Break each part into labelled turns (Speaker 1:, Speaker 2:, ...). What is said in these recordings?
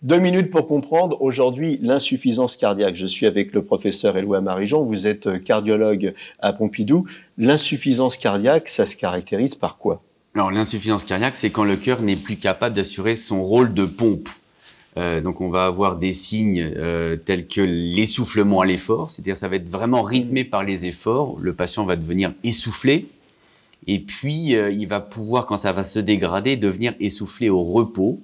Speaker 1: 2 minutes pour comprendre aujourd'hui l'insuffisance cardiaque. Je suis avec le professeur Éloi Marijon, vous êtes cardiologue à Pompidou. L'insuffisance cardiaque, ça se caractérise par quoi?
Speaker 2: Alors, l'insuffisance cardiaque, c'est quand le cœur n'est plus capable d'assurer son rôle de pompe. Donc, on va avoir des signes tels que l'essoufflement à l'effort, c'est-à-dire ça va être vraiment rythmé par les efforts. Le patient va devenir essoufflé et puis il va pouvoir, quand ça va se dégrader, devenir essoufflé au repos.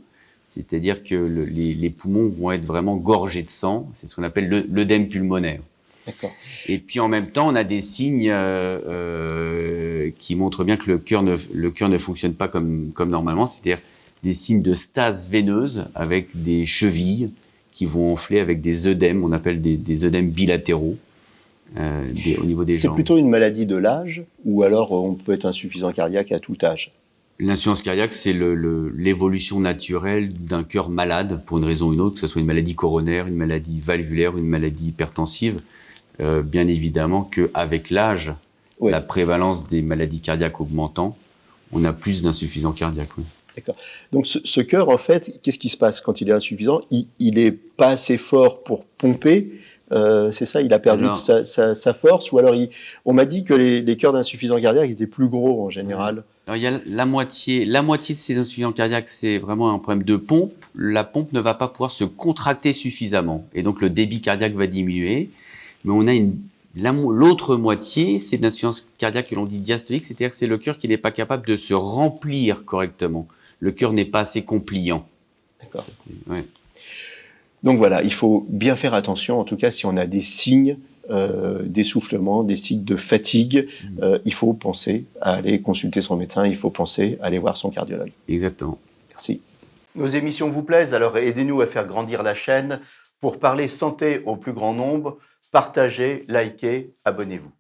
Speaker 2: C'est-à-dire que les poumons vont être vraiment gorgés de sang. C'est ce qu'on appelle l'œdème pulmonaire.
Speaker 1: D'accord.
Speaker 2: Et puis en même temps, on a des signes qui montrent bien que le cœur ne fonctionne pas comme normalement, c'est-à-dire des signes de stase veineuse avec des chevilles qui vont enfler avec des œdèmes, on appelle des œdèmes bilatéraux au niveau des
Speaker 1: C'est
Speaker 2: jambes.
Speaker 1: plutôt une maladie de l'âge ou alors on peut être insuffisant cardiaque à tout âge?
Speaker 2: L'insuffisance cardiaque, c'est l'évolution naturelle d'un cœur malade pour une raison ou une autre, que ce soit une maladie coronaire, une maladie valvulaire, une maladie hypertensive. Bien évidemment qu'avec l'âge,
Speaker 1: Oui.
Speaker 2: la prévalence des maladies cardiaques augmentant, on a plus d'insuffisants cardiaques. Oui.
Speaker 1: D'accord. Donc ce cœur, en fait, qu'est-ce qui se passe quand il est insuffisant? Il est pas assez fort pour pomper, c'est ça? Il a perdu
Speaker 2: Alors,
Speaker 1: sa force? Ou alors on m'a dit que les cœurs d'insuffisants cardiaques étaient plus gros en général.
Speaker 2: il y a la moitié de ces insuffisants cardiaques, c'est vraiment un problème de pompe. La pompe ne va pas pouvoir se contracter suffisamment et donc le débit cardiaque va diminuer. Mais on a l'autre moitié, c'est une insuffisance cardiaque que l'on dit diastolique, c'est-à-dire que c'est le cœur qui n'est pas capable de se remplir correctement. Le cœur n'est pas assez compliant.
Speaker 1: D'accord.
Speaker 2: Ouais.
Speaker 1: Donc voilà, il faut bien faire attention, en tout cas si on a des signes d'essoufflement, des signes de fatigue, il faut penser à aller consulter son médecin, il faut penser à aller voir son cardiologue.
Speaker 2: Exactement.
Speaker 1: Merci. Nos émissions vous plaisent, alors aidez-nous à faire grandir la chaîne pour parler santé au plus grand nombre. Partagez, likez, abonnez-vous.